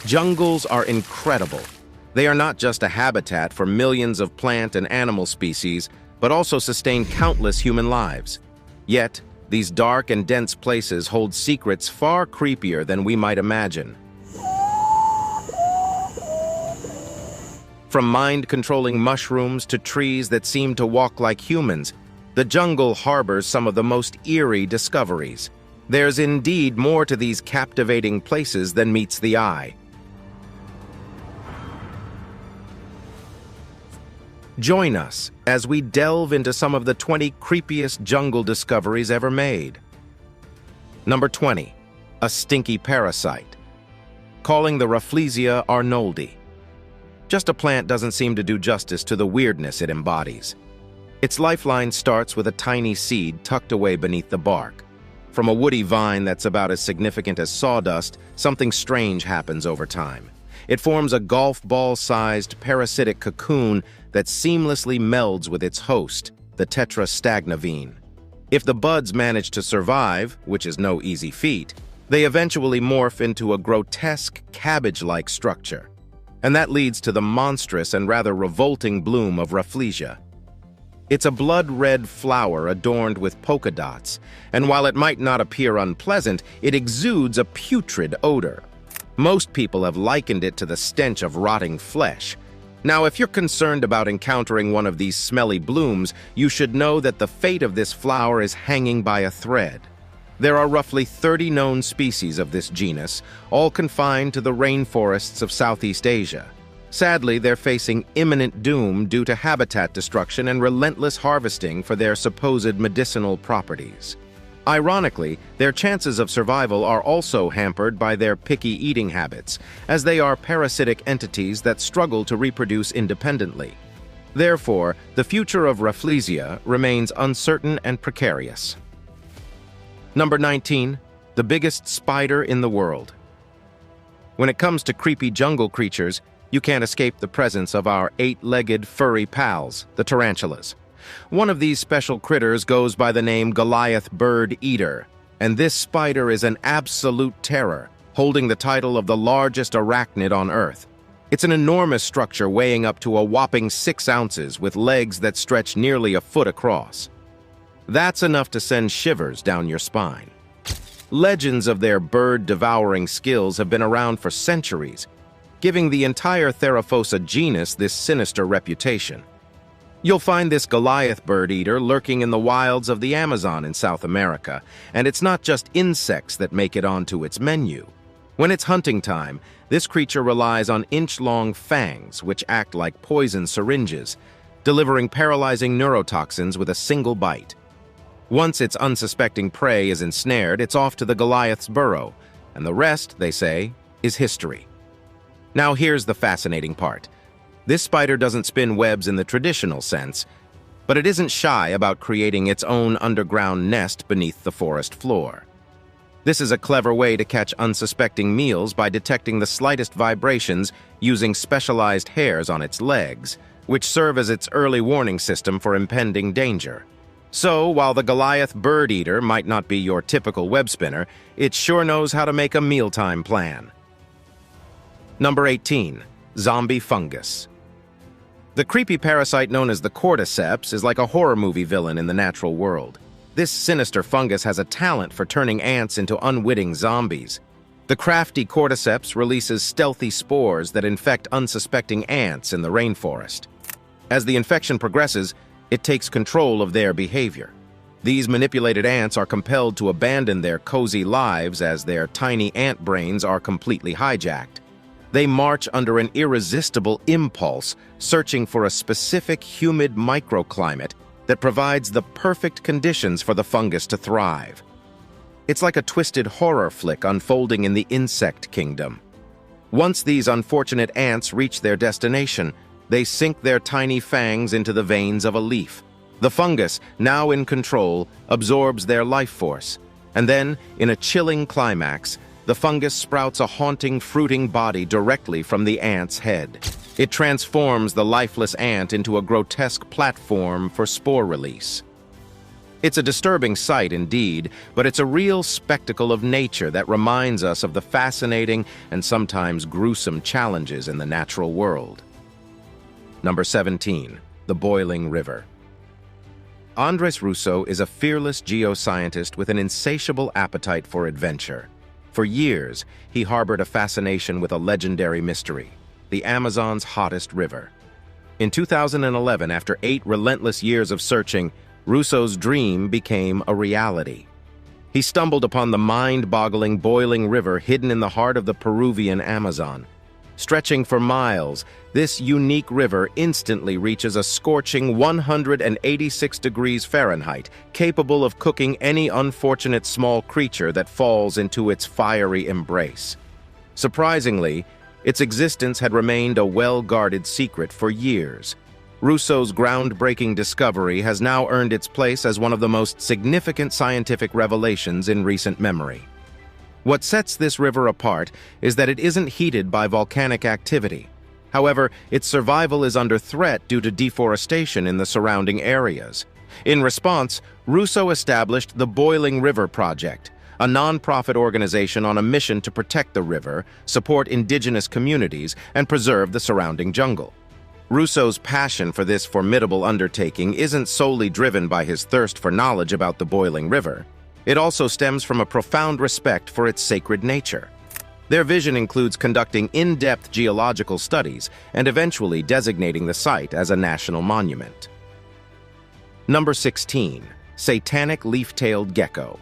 Jungles are incredible. They are not just a habitat for millions of plant and animal species, but also sustain countless human lives. Yet, these dark and dense places hold secrets far creepier than we might imagine. From mind-controlling mushrooms to trees that seem to walk like humans, the jungle harbors some of the most eerie discoveries. There's indeed more to these captivating places than meets the eye. Join us as we delve into some of the 20 creepiest jungle discoveries ever made. Number 20. A stinky parasite. Calling the Rafflesia arnoldi. Just a plant doesn't seem to do justice to the weirdness it embodies. Its lifeline starts with a tiny seed tucked away beneath the bark. From a woody vine that's about as significant as sawdust, something strange happens over time. It forms a golf ball-sized parasitic cocoon that seamlessly melds with its host, the tetrastagnavine. If the buds manage to survive, which is no easy feat, they eventually morph into a grotesque cabbage-like structure. And that leads to the monstrous and rather revolting bloom of Rafflesia. It's a blood-red flower adorned with polka dots, and while it might not appear unpleasant, it exudes a putrid odor. Most people have likened it to the stench of rotting flesh. Now, if you're concerned about encountering one of these smelly blooms, you should know that the fate of this flower is hanging by a thread. There are roughly 30 known species of this genus, all confined to the rainforests of Southeast Asia. Sadly, they're facing imminent doom due to habitat destruction and relentless harvesting for their supposed medicinal properties. Ironically, their chances of survival are also hampered by their picky eating habits, as they are parasitic entities that struggle to reproduce independently. Therefore, the future of Rafflesia remains uncertain and precarious. Number 19. The biggest spider in the world. When it comes to creepy jungle creatures, you can't escape the presence of our 8-legged furry pals, the tarantulas. One of these special critters goes by the name Goliath bird eater, and this spider is an absolute terror, holding the title of the largest arachnid on Earth. It's an enormous structure weighing up to a whopping 6 ounces with legs that stretch nearly a foot across. That's enough to send shivers down your spine. Legends of their bird-devouring skills have been around for centuries, giving the entire Theraphosa genus this sinister reputation. You'll find this Goliath bird eater lurking in the wilds of the Amazon in South America, and it's not just insects that make it onto its menu. When it's hunting time, this creature relies on inch-long fangs, which act like poison syringes, delivering paralyzing neurotoxins with a single bite. Once its unsuspecting prey is ensnared, it's off to the Goliath's burrow, and the rest, they say, is history. Now here's the fascinating part. This spider doesn't spin webs in the traditional sense, but it isn't shy about creating its own underground nest beneath the forest floor. This is a clever way to catch unsuspecting meals by detecting the slightest vibrations using specialized hairs on its legs, which serve as its early warning system for impending danger. So, while the Goliath bird eater might not be your typical web spinner, it sure knows how to make a mealtime plan. Number 18. Zombie fungus. The creepy parasite known as the cordyceps is like a horror movie villain in the natural world. This sinister fungus has a talent for turning ants into unwitting zombies. The crafty cordyceps releases stealthy spores that infect unsuspecting ants in the rainforest. As the infection progresses, it takes control of their behavior. These manipulated ants are compelled to abandon their cozy lives as their tiny ant brains are completely hijacked. They march under an irresistible impulse, searching for a specific humid microclimate that provides the perfect conditions for the fungus to thrive. It's like a twisted horror flick unfolding in the insect kingdom. Once these unfortunate ants reach their destination, they sink their tiny fangs into the veins of a leaf. The fungus, now in control, absorbs their life force, and then, in a chilling climax, the fungus sprouts a haunting, fruiting body directly from the ant's head. It transforms the lifeless ant into a grotesque platform for spore release. It's a disturbing sight indeed, but it's a real spectacle of nature that reminds us of the fascinating and sometimes gruesome challenges in the natural world. Number 17. The Boiling River. Andres Russo is a fearless geoscientist with an insatiable appetite for adventure. For years, he harbored a fascination with a legendary mystery, the Amazon's hottest river. In 2011, after 8 relentless years of searching, Russo's dream became a reality. He stumbled upon the mind-boggling boiling river hidden in the heart of the Peruvian Amazon. Stretching for miles, this unique river instantly reaches a scorching 186 degrees Fahrenheit, capable of cooking any unfortunate small creature that falls into its fiery embrace. Surprisingly, its existence had remained a well-guarded secret for years. Russo's groundbreaking discovery has now earned its place as one of the most significant scientific revelations in recent memory. What sets this river apart is that it isn't heated by volcanic activity. However, its survival is under threat due to deforestation in the surrounding areas. In response, Russo established the Boiling River Project, a non-profit organization on a mission to protect the river, support indigenous communities, and preserve the surrounding jungle. Russo's passion for this formidable undertaking isn't solely driven by his thirst for knowledge about the boiling river. It also stems from a profound respect for its sacred nature. Their vision includes conducting in-depth geological studies and eventually designating the site as a national monument. Number 16. Satanic Leaf-Tailed Gecko.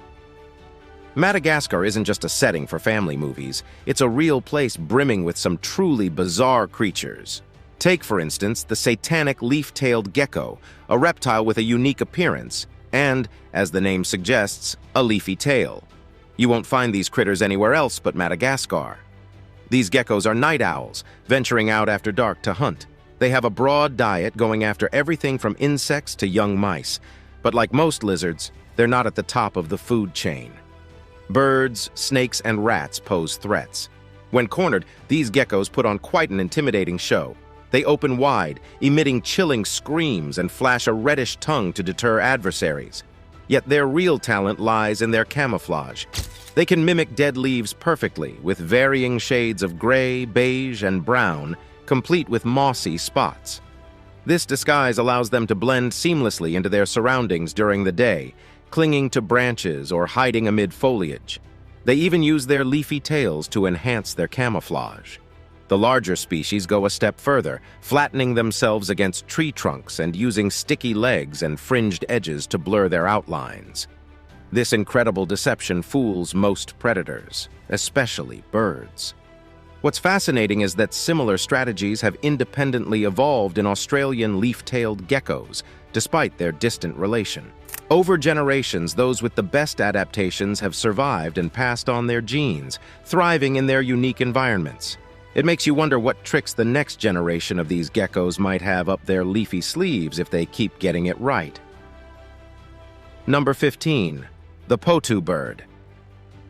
Madagascar isn't just a setting for family movies, it's a real place brimming with some truly bizarre creatures. Take, for instance, the satanic leaf-tailed gecko, a reptile with a unique appearance, and, as the name suggests, a leafy tail. You won't find these critters anywhere else but Madagascar. These geckos are night owls, venturing out after dark to hunt. They have a broad diet going after everything from insects to young mice, but like most lizards, they're not at the top of the food chain. Birds, snakes, and rats pose threats. When cornered, these geckos put on quite an intimidating show. They open wide, emitting chilling screams and flash a reddish tongue to deter adversaries. Yet their real talent lies in their camouflage. They can mimic dead leaves perfectly, with varying shades of gray, beige, and brown, complete with mossy spots. This disguise allows them to blend seamlessly into their surroundings during the day, clinging to branches or hiding amid foliage. They even use their leafy tails to enhance their camouflage. The larger species go a step further, flattening themselves against tree trunks and using sticky legs and fringed edges to blur their outlines. This incredible deception fools most predators, especially birds. What's fascinating is that similar strategies have independently evolved in Australian leaf-tailed geckos, despite their distant relation. Over generations, those with the best adaptations have survived and passed on their genes, thriving in their unique environments. It makes you wonder what tricks the next generation of these geckos might have up their leafy sleeves if they keep getting it right. Number 15. The Potu bird.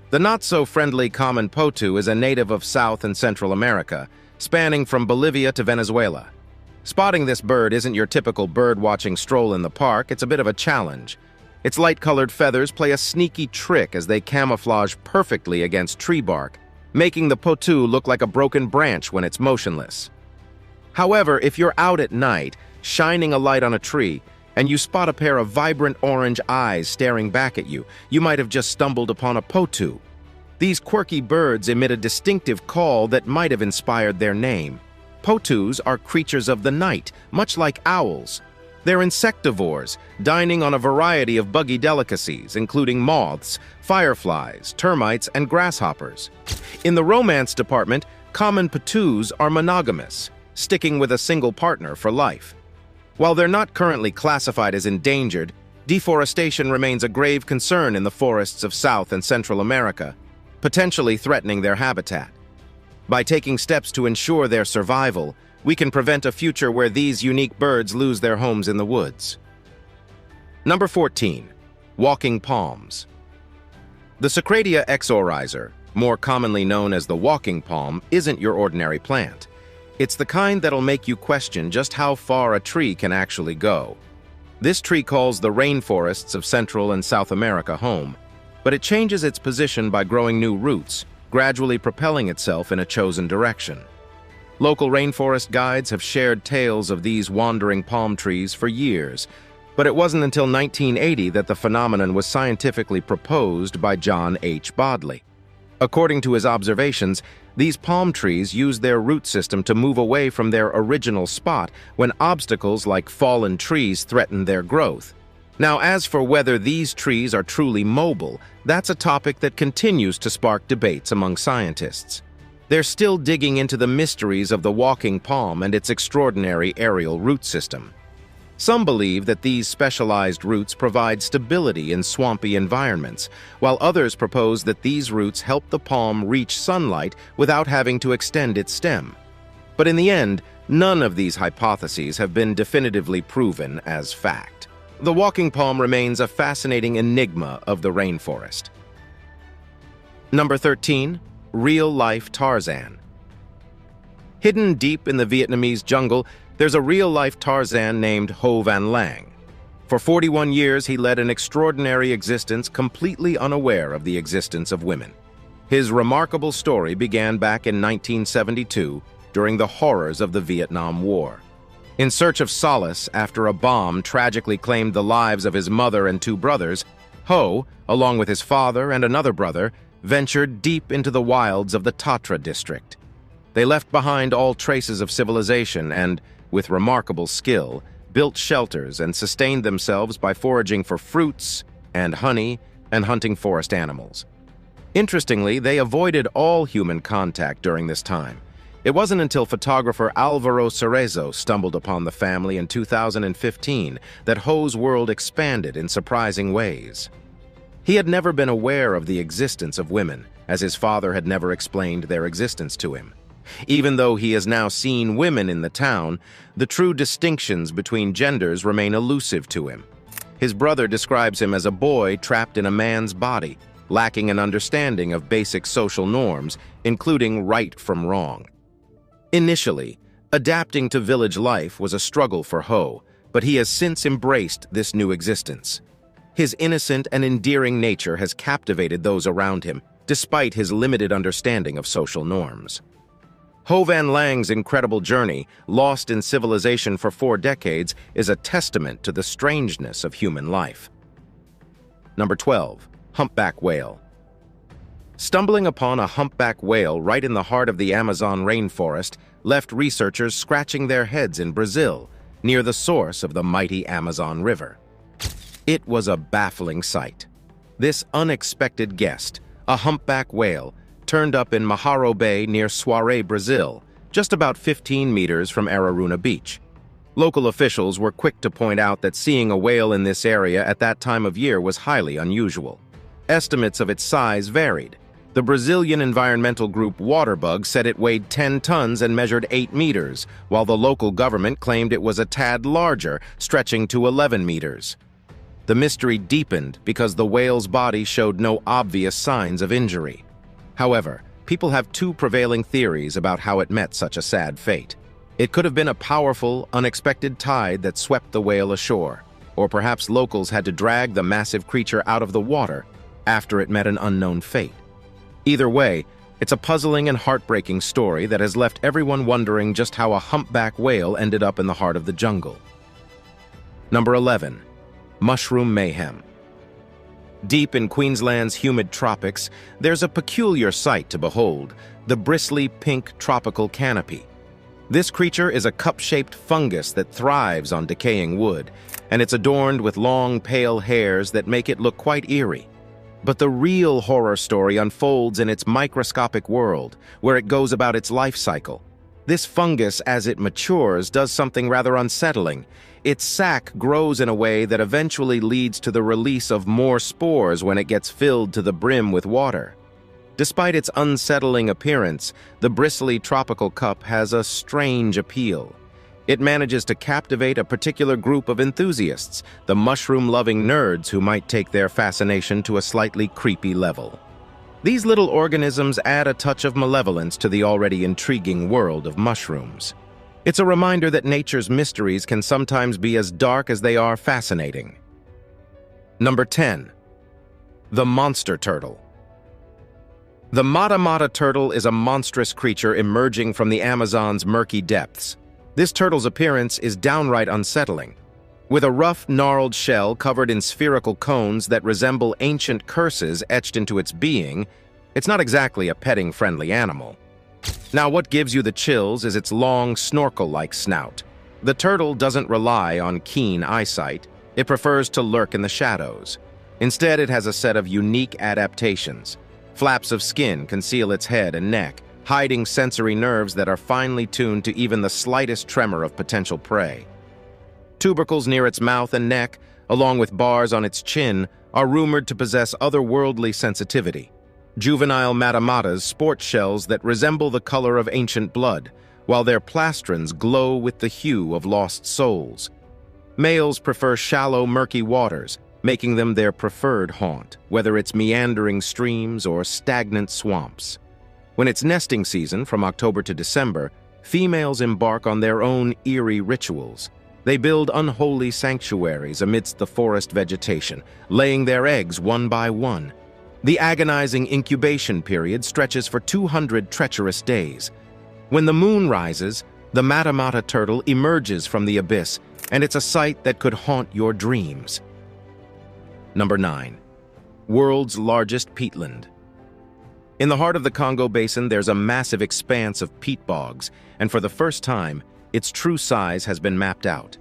The not-so-friendly common potu is a native of South and Central America, spanning from Bolivia to Venezuela. Spotting this bird isn't your typical bird-watching stroll in the park, it's a bit of a challenge. Its light-colored feathers play a sneaky trick as they camouflage perfectly against tree bark, making the potu look like a broken branch when it's motionless. However, if you're out at night, shining a light on a tree, and you spot a pair of vibrant orange eyes staring back at you, you might have just stumbled upon a potu. These quirky birds emit a distinctive call that might have inspired their name. Potus are creatures of the night, much like owls. They're insectivores, dining on a variety of buggy delicacies, including moths, fireflies, termites, and grasshoppers. In the romance department, common potus are monogamous, sticking with a single partner for life. While they're not currently classified as endangered, deforestation remains a grave concern in the forests of South and Central America, potentially threatening their habitat. By taking steps to ensure their survival, we can prevent a future where these unique birds lose their homes in the woods. Number 14. Walking palms. The Socratia exorizer, more commonly known as the walking palm, isn't your ordinary plant. It's the kind that'll make you question just how far a tree can actually go. This tree calls the rainforests of Central and South America home, but it changes its position by growing new roots, gradually propelling itself in a chosen direction. Local rainforest guides have shared tales of these wandering palm trees for years, but it wasn't until 1980 that the phenomenon was scientifically proposed by John H. Bodley. According to his observations, these palm trees use their root system to move away from their original spot when obstacles like fallen trees threaten their growth. Now, as for whether these trees are truly mobile, that's a topic that continues to spark debates among scientists. They're still digging into the mysteries of the walking palm and its extraordinary aerial root system. Some believe that these specialized roots provide stability in swampy environments, while others propose that these roots help the palm reach sunlight without having to extend its stem. But in the end, none of these hypotheses have been definitively proven as fact. The walking palm remains a fascinating enigma of the rainforest. Number 13. Real-life Tarzan. Hidden deep in the Vietnamese jungle, there's a real-life Tarzan named Ho Van Lang. For 41 years, he led an extraordinary existence completely unaware of the existence of women. His remarkable story began back in 1972 during the horrors of the Vietnam War. In search of solace after a bomb tragically claimed the lives of his mother and 2 brothers, Ho, along with his father and another brother, ventured deep into the wilds of the Tatra district. They left behind all traces of civilization and, with remarkable skill, built shelters and sustained themselves by foraging for fruits and honey and hunting forest animals. Interestingly, they avoided all human contact during this time. It wasn't until photographer Alvaro Cerezo stumbled upon the family in 2015 that Ho's world expanded in surprising ways. He had never been aware of the existence of women, as his father had never explained their existence to him. Even though he has now seen women in the town, the true distinctions between genders remain elusive to him. His brother describes him as a boy trapped in a man's body, lacking an understanding of basic social norms, including right from wrong. Initially, adapting to village life was a struggle for Ho, but he has since embraced this new existence. His innocent and endearing nature has captivated those around him, despite his limited understanding of social norms. Ho Van Lang's incredible journey, lost in civilization for 4 decades, is a testament to the strangeness of human life. Number 12. Humpback whale. Stumbling upon a humpback whale right in the heart of the Amazon rainforest left researchers scratching their heads in Brazil, near the source of the mighty Amazon River. It was a baffling sight. This unexpected guest, a humpback whale, turned up in Maharo Bay near Soares, Brazil, just about 15 meters from Araruna Beach. Local officials were quick to point out that seeing a whale in this area at that time of year was highly unusual. Estimates of its size varied. The Brazilian environmental group Waterbug said it weighed 10 tons and measured 8 meters, while the local government claimed it was a tad larger, stretching to 11 meters. The mystery deepened because the whale's body showed no obvious signs of injury. However, people have 2 prevailing theories about how it met such a sad fate. It could have been a powerful, unexpected tide that swept the whale ashore, or perhaps locals had to drag the massive creature out of the water after it met an unknown fate. Either way, it's a puzzling and heartbreaking story that has left everyone wondering just how a humpback whale ended up in the heart of the jungle. Number 11. Mushroom mayhem. Deep in Queensland's humid tropics, there's a peculiar sight to behold, the bristly pink tropical canopy. This creature is a cup-shaped fungus that thrives on decaying wood, and it's adorned with long, pale hairs that make it look quite eerie. But the real horror story unfolds in its microscopic world, where it goes about its life cycle. This fungus, as it matures, does something rather unsettling. Its sac grows in a way that eventually leads to the release of more spores when it gets filled to the brim with water. Despite its unsettling appearance, the bristly tropical cup has a strange appeal. It manages to captivate a particular group of enthusiasts, the mushroom-loving nerds who might take their fascination to a slightly creepy level. These little organisms add a touch of malevolence to the already intriguing world of mushrooms. It's a reminder that nature's mysteries can sometimes be as dark as they are fascinating. Number 10. The monster turtle. The mata mata turtle is a monstrous creature emerging from the Amazon's murky depths. This turtle's appearance is downright unsettling. With a rough, gnarled shell covered in spherical cones that resemble ancient curses etched into its being, it's not exactly a petting-friendly animal. Now, what gives you the chills is its long, snorkel-like snout. The turtle doesn't rely on keen eyesight. It prefers to lurk in the shadows. Instead, it has a set of unique adaptations. Flaps of skin conceal its head and neck, hiding sensory nerves that are finely tuned to even the slightest tremor of potential prey. Tubercles near its mouth and neck, along with bars on its chin, are rumored to possess otherworldly sensitivity. Juvenile matamatas sport shells that resemble the color of ancient blood, while their plastrons glow with the hue of lost souls. Males prefer shallow, murky waters, making them their preferred haunt, whether it's meandering streams or stagnant swamps. When it's nesting season, from October to December, females embark on their own eerie rituals. They build unholy sanctuaries amidst the forest vegetation, laying their eggs one by one. The agonizing incubation period stretches for 200 treacherous days. When the moon rises, the mata turtle emerges from the abyss, and it's a sight that could haunt your dreams. Number 9. World's largest peatland. In the heart of the Congo Basin, there's a massive expanse of peat bogs, and for the first time, its true size has been mapped out.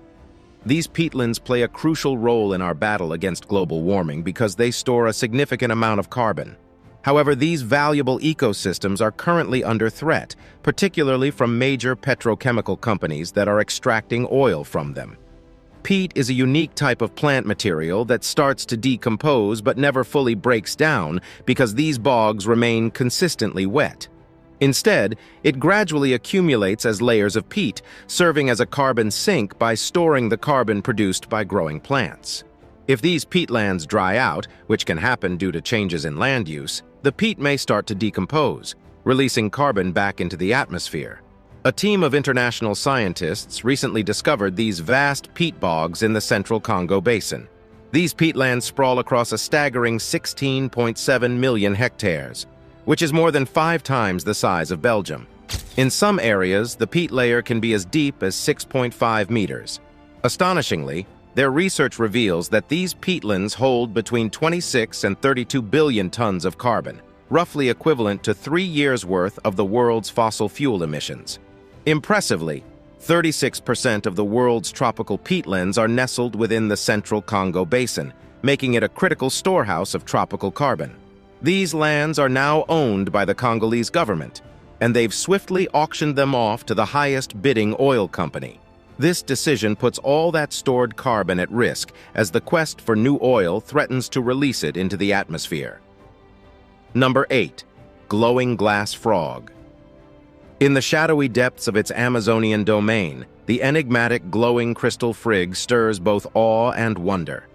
These peatlands play a crucial role in our battle against global warming because they store a significant amount of carbon. However, these valuable ecosystems are currently under threat, particularly from major petrochemical companies that are extracting oil from them. Peat is a unique type of plant material that starts to decompose but never fully breaks down because these bogs remain consistently wet. Instead, it gradually accumulates as layers of peat, serving as a carbon sink by storing the carbon produced by growing plants. If these peatlands dry out, which can happen due to changes in land use, the peat may start to decompose, releasing carbon back into the atmosphere. A team of international scientists recently discovered these vast peat bogs in the central Congo Basin. These peatlands sprawl across a staggering 16.7 million hectares, which is more than 5 times the size of Belgium. In some areas, the peat layer can be as deep as 6.5 meters. Astonishingly, their research reveals that these peatlands hold between 26 and 32 billion tons of carbon, roughly equivalent to 3 years' worth of the world's fossil fuel emissions. Impressively, 36% of the world's tropical peatlands are nestled within the central Congo Basin, making it a critical storehouse of tropical carbon. These lands are now owned by the Congolese government, and they've swiftly auctioned them off to the highest bidding oil company. This decision puts all that stored carbon at risk as the quest for new oil threatens to release it into the atmosphere. Number 8. Glowing glass frog. In the shadowy depths of its Amazonian domain, the enigmatic glowing crystal frog stirs both awe and wonder.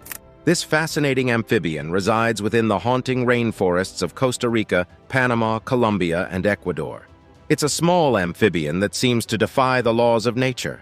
This fascinating amphibian resides within the haunting rainforests of Costa Rica, Panama, Colombia, and Ecuador. It's a small amphibian that seems to defy the laws of nature.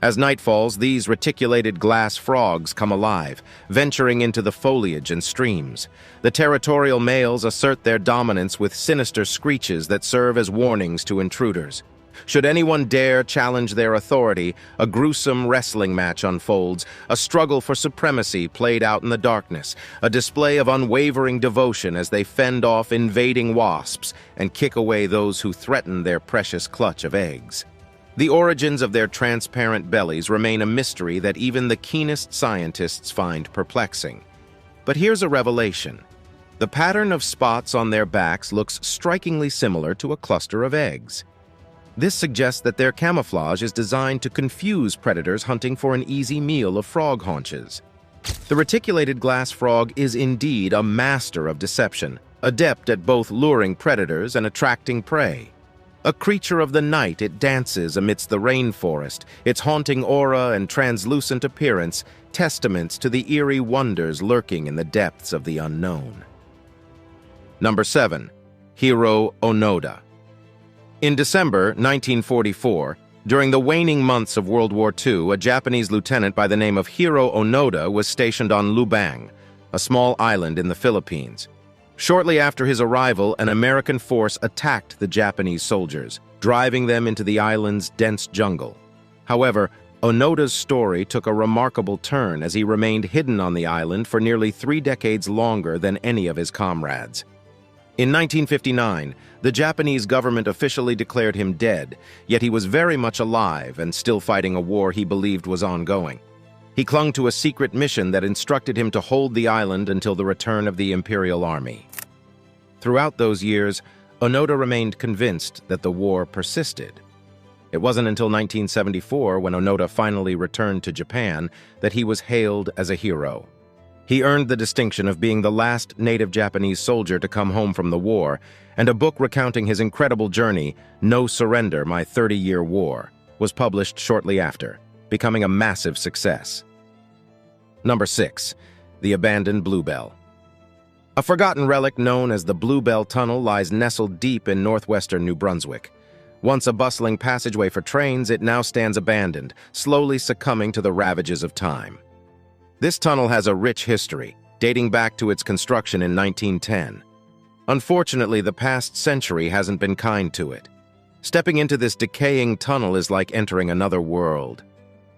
As night falls, these reticulated glass frogs come alive, venturing into the foliage and streams. The territorial males assert their dominance with sinister screeches that serve as warnings to intruders. Should anyone dare challenge their authority, a gruesome wrestling match unfolds, a struggle for supremacy played out in the darkness, a display of unwavering devotion as they fend off invading wasps and kick away those who threaten their precious clutch of eggs. The origins of their transparent bellies remain a mystery that even the keenest scientists find perplexing. But here's a revelation. The pattern of spots on their backs looks strikingly similar to a cluster of eggs. This suggests that their camouflage is designed to confuse predators hunting for an easy meal of frog haunches. The reticulated glass frog is indeed a master of deception, adept at both luring predators and attracting prey. A creature of the night, it dances amidst the rainforest, its haunting aura and translucent appearance testaments to the eerie wonders lurking in the depths of the unknown. Number 7. Hiro Onoda. In December 1944, During the waning months of World War II, a Japanese lieutenant by the name of Hiro Onoda was stationed on Lubang, a small island in the Philippines. Shortly after his arrival, an American force attacked the Japanese soldiers, driving them into the island's dense jungle. However, Onoda's story took a remarkable turn as he remained hidden on the island for nearly 3 decades longer than any of his comrades. In 1959, the Japanese government officially declared him dead, yet he was very much alive and still fighting a war he believed was ongoing. He clung to a secret mission that instructed him to hold the island until the return of the Imperial Army. Throughout those years, Onoda remained convinced that the war persisted. It wasn't until 1974, when Onoda finally returned to Japan, that he was hailed as a hero. He earned the distinction of being the last native Japanese soldier to come home from the war, and a book recounting his incredible journey, No Surrender, My 30-Year War, was published shortly after, becoming a massive success. Number 6. The abandoned Bluebell. A forgotten relic known as the Bluebell Tunnel lies nestled deep in northwestern New Brunswick. Once a bustling passageway for trains, it now stands abandoned, slowly succumbing to the ravages of time. This tunnel has a rich history, dating back to its construction in 1910. Unfortunately, the past century hasn't been kind to it. Stepping into this decaying tunnel is like entering another world.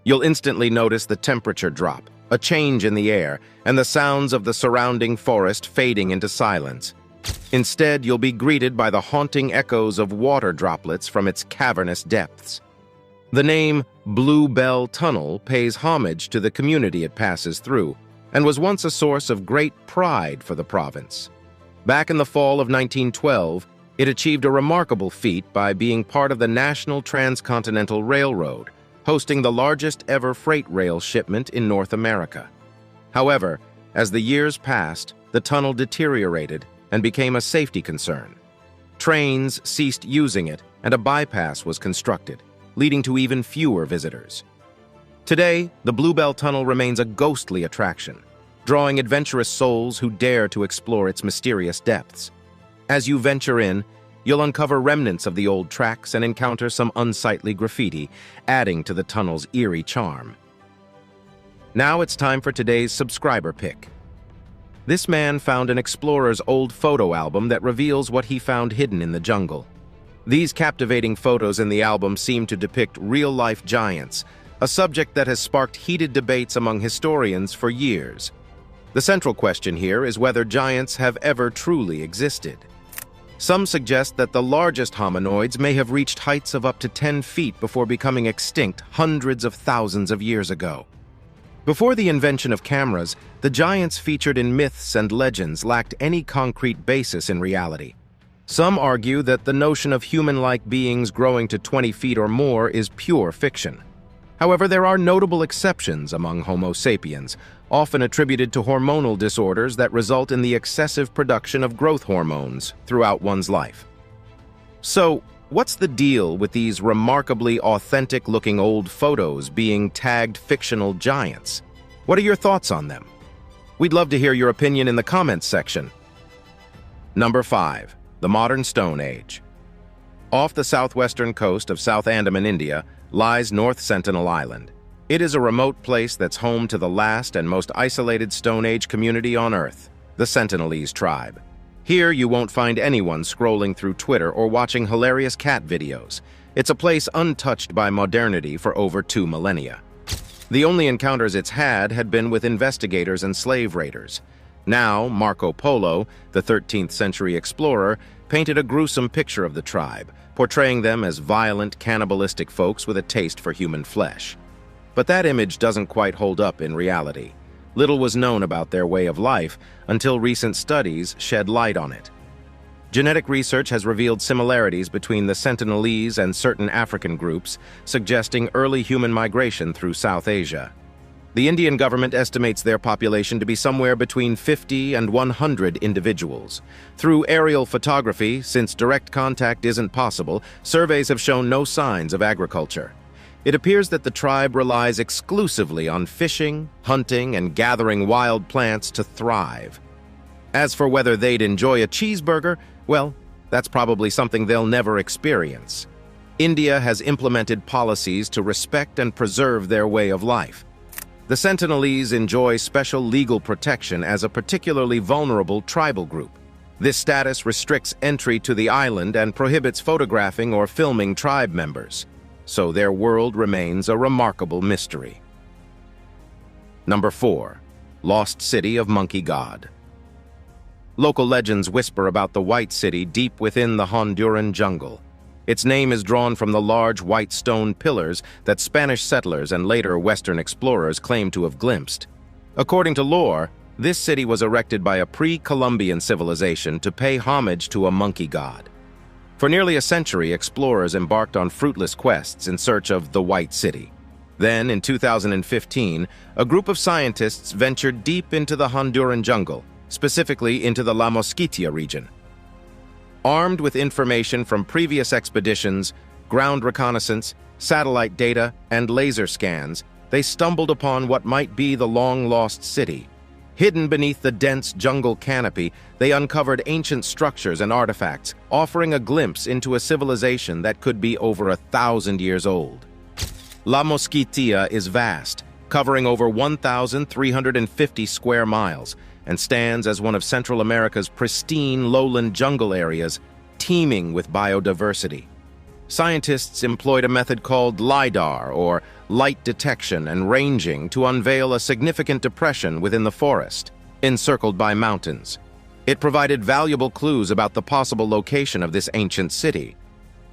You'll instantly notice the temperature drop, a change in the air, and the sounds of the surrounding forest fading into silence. Instead, you'll be greeted by the haunting echoes of water droplets from its cavernous depths. The name Bluebell Tunnel pays homage to the community it passes through, and was once a source of great pride for the province. Back in the fall of 1912, it achieved a remarkable feat by being part of the National Transcontinental Railroad, hosting the largest ever freight rail shipment in North America. However, as the years passed, the tunnel deteriorated and became a safety concern. Trains ceased using it, and a bypass was constructed, leading to even fewer visitors. Today, the Bluebell Tunnel remains a ghostly attraction, drawing adventurous souls who dare to explore its mysterious depths. As you venture in, you'll uncover remnants of the old tracks and encounter some unsightly graffiti, adding to the tunnel's eerie charm. Now it's time for today's subscriber pick. This man found an explorer's old photo album that reveals what he found hidden in the jungle. These captivating photos in the album seem to depict real-life giants, a subject that has sparked heated debates among historians for years. The central question here is whether giants have ever truly existed. Some suggest that the largest hominoids may have reached heights of up to 10 feet before becoming extinct hundreds of thousands of years ago. Before the invention of cameras, the giants featured in myths and legends lacked any concrete basis in reality. Some argue that the notion of human-like beings growing to 20 feet or more is pure fiction. However, there are notable exceptions among Homo sapiens, often attributed to hormonal disorders that result in the excessive production of growth hormones throughout one's life. So, what's the deal with these remarkably authentic-looking old photos being tagged fictional giants? What are your thoughts on them? We'd love to hear your opinion in the comments section. Number 5. The Modern Stone Age. Off the southwestern coast of South Andaman, India, lies North Sentinel Island. It is a remote place that's home to the last and most isolated Stone Age community on Earth, the Sentinelese tribe. Here you won't find anyone scrolling through Twitter or watching hilarious cat videos. It's a place untouched by modernity for over 2 millennia. The only encounters it's had been with investigators and slave raiders. Now, Marco Polo, the 13th century explorer, painted a gruesome picture of the tribe, portraying them as violent, cannibalistic folks with a taste for human flesh. But that image doesn't quite hold up in reality. Little was known about their way of life until recent studies shed light on it. Genetic research has revealed similarities between the Sentinelese and certain African groups, suggesting early human migration through South Asia. The Indian government estimates their population to be somewhere between 50 and 100 individuals. Through aerial photography, since direct contact isn't possible, surveys have shown no signs of agriculture. It appears that the tribe relies exclusively on fishing, hunting, and gathering wild plants to thrive. As for whether they'd enjoy a cheeseburger, well, that's probably something they'll never experience. India has implemented policies to respect and preserve their way of life. The Sentinelese enjoy special legal protection as a particularly vulnerable tribal group. This status restricts entry to the island and prohibits photographing or filming tribe members, so their world remains a remarkable mystery. Number 4. Lost City of Monkey God. Local legends whisper about the White City deep within the Honduran jungle. Its name is drawn from the large white stone pillars that Spanish settlers and later Western explorers claim to have glimpsed. According to lore, this city was erected by a pre-Columbian civilization to pay homage to a monkey god. For nearly a century, explorers embarked on fruitless quests in search of the White City. Then, in 2015, a group of scientists ventured deep into the Honduran jungle, specifically into the La Mosquitia region. Armed with information from previous expeditions, ground reconnaissance, satellite data, and laser scans, they stumbled upon what might be the long-lost city. Hidden beneath the dense jungle canopy, they uncovered ancient structures and artifacts, offering a glimpse into a civilization that could be over 1,000 years old. La Mosquitia is vast, covering over 1,350 square miles, and stands as one of Central America's pristine lowland jungle areas, teeming with biodiversity. Scientists employed a method called LIDAR, or light detection and ranging, to unveil a significant depression within the forest, encircled by mountains. It provided valuable clues about the possible location of this ancient city.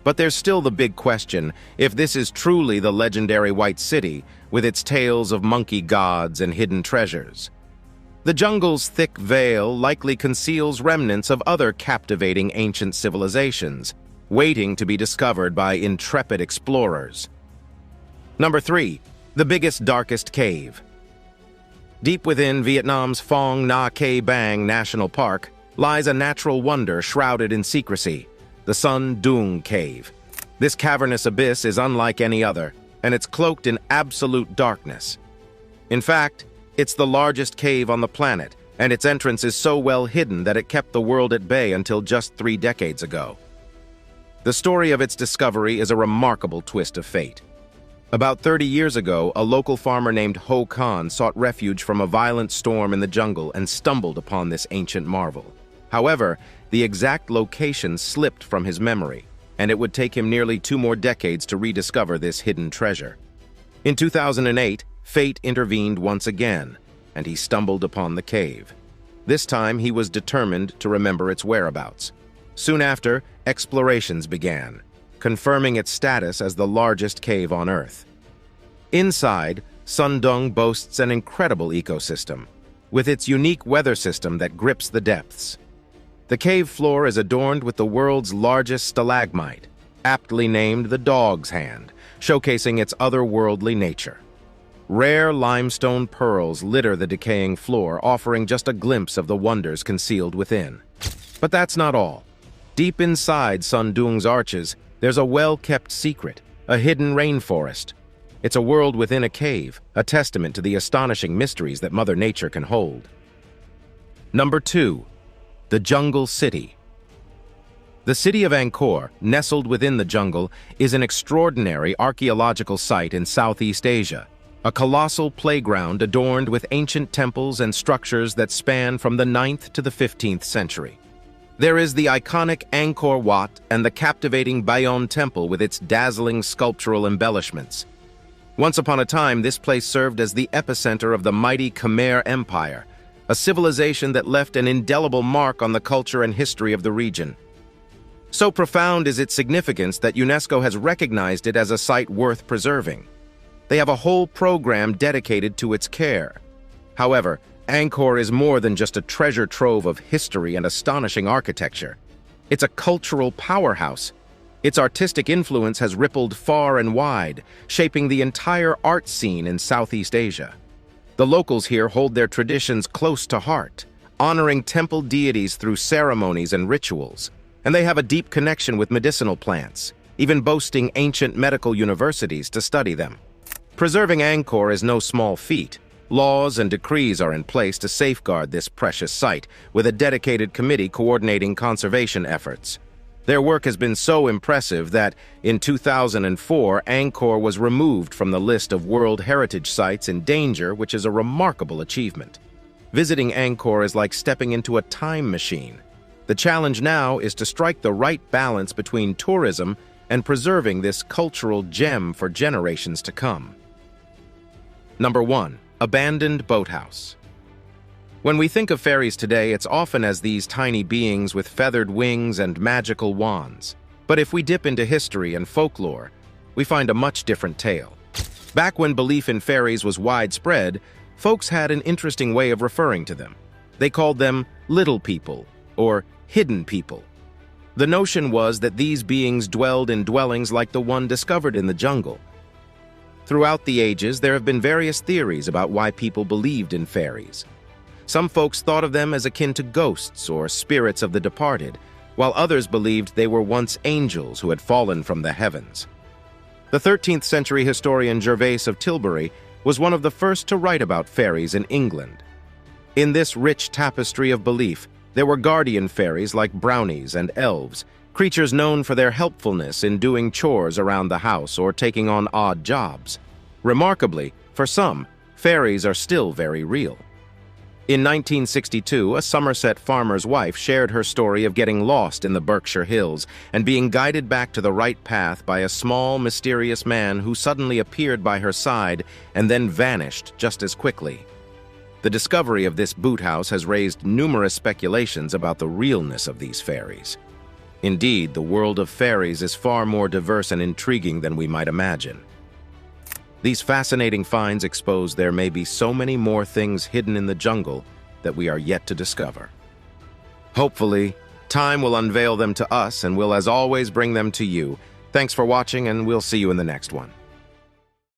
But there's still the big question if this is truly the legendary White City, with its tales of monkey gods and hidden treasures. The jungle's thick veil likely conceals remnants of other captivating ancient civilizations, waiting to be discovered by intrepid explorers. Number 3. The biggest, darkest cave. Deep within Vietnam's Phong Nha Ke Bang National Park lies a natural wonder shrouded in secrecy, the Sun Dung Cave. This cavernous abyss is unlike any other, and it's cloaked in absolute darkness. In fact, it's the largest cave on the planet, and its entrance is so well hidden that it kept the world at bay until just 3 decades ago. The story of its discovery is a remarkable twist of fate. About 30 years ago, a local farmer named Ho Khan sought refuge from a violent storm in the jungle and stumbled upon this ancient marvel. However, the exact location slipped from his memory, and it would take him nearly 2 more decades to rediscover this hidden treasure. In 2008, fate intervened once again, and he stumbled upon the cave. This time, he was determined to remember its whereabouts. Soon after, explorations began, confirming its status as the largest cave on Earth. Inside, Sun Dung boasts an incredible ecosystem, with its unique weather system that grips the depths. The cave floor is adorned with the world's largest stalagmite, aptly named the Dog's Hand, showcasing its otherworldly nature. Rare limestone pearls litter the decaying floor, offering just a glimpse of the wonders concealed within. But that's not all. Deep inside Sun Dung's arches, there's a well-kept secret, a hidden rainforest. It's a world within a cave, a testament to the astonishing mysteries that Mother Nature can hold. Number 2. The Jungle City. The city of Angkor, nestled within the jungle, is an extraordinary archaeological site in Southeast Asia, a colossal playground adorned with ancient temples and structures that span from the 9th to the 15th century. There is the iconic Angkor Wat and the captivating Bayon Temple with its dazzling sculptural embellishments. Once upon a time, this place served as the epicenter of the mighty Khmer Empire, a civilization that left an indelible mark on the culture and history of the region. So profound is its significance that UNESCO has recognized it as a site worth preserving. They have a whole program dedicated to its care. However, Angkor is more than just a treasure trove of history and astonishing architecture. It's a cultural powerhouse. Its artistic influence has rippled far and wide, shaping the entire art scene in Southeast Asia. The locals here hold their traditions close to heart, honoring temple deities through ceremonies and rituals, and they have a deep connection with medicinal plants, even boasting ancient medical universities to study them. Preserving Angkor is no small feat. Laws and decrees are in place to safeguard this precious site, with a dedicated committee coordinating conservation efforts. Their work has been so impressive that, in 2004, Angkor was removed from the list of World Heritage Sites in danger, which is a remarkable achievement. Visiting Angkor is like stepping into a time machine. The challenge now is to strike the right balance between tourism and preserving this cultural gem for generations to come. Number 1. Abandoned Boathouse. When we think of fairies today, it's often as these tiny beings with feathered wings and magical wands. But if we dip into history and folklore, we find a much different tale. Back when belief in fairies was widespread, folks had an interesting way of referring to them. They called them little people, or hidden people. The notion was that these beings dwelled in dwellings like the one discovered in the jungle. Throughout the ages, there have been various theories about why people believed in fairies. Some folks thought of them as akin to ghosts or spirits of the departed, while others believed they were once angels who had fallen from the heavens. The 13th century historian Gervase of Tilbury was one of the first to write about fairies in England. In this rich tapestry of belief, there were guardian fairies like brownies and elves, creatures known for their helpfulness in doing chores around the house or taking on odd jobs. Remarkably, for some, fairies are still very real. In 1962, a Somerset farmer's wife shared her story of getting lost in the Berkshire Hills and being guided back to the right path by a small, mysterious man who suddenly appeared by her side and then vanished just as quickly. The discovery of this boot house has raised numerous speculations about the realness of these fairies. Indeed, the world of fairies is far more diverse and intriguing than we might imagine. These fascinating finds expose there may be so many more things hidden in the jungle that we are yet to discover. Hopefully, time will unveil them to us and will, as always, bring them to you. Thanks for watching, and we'll see you in the next one.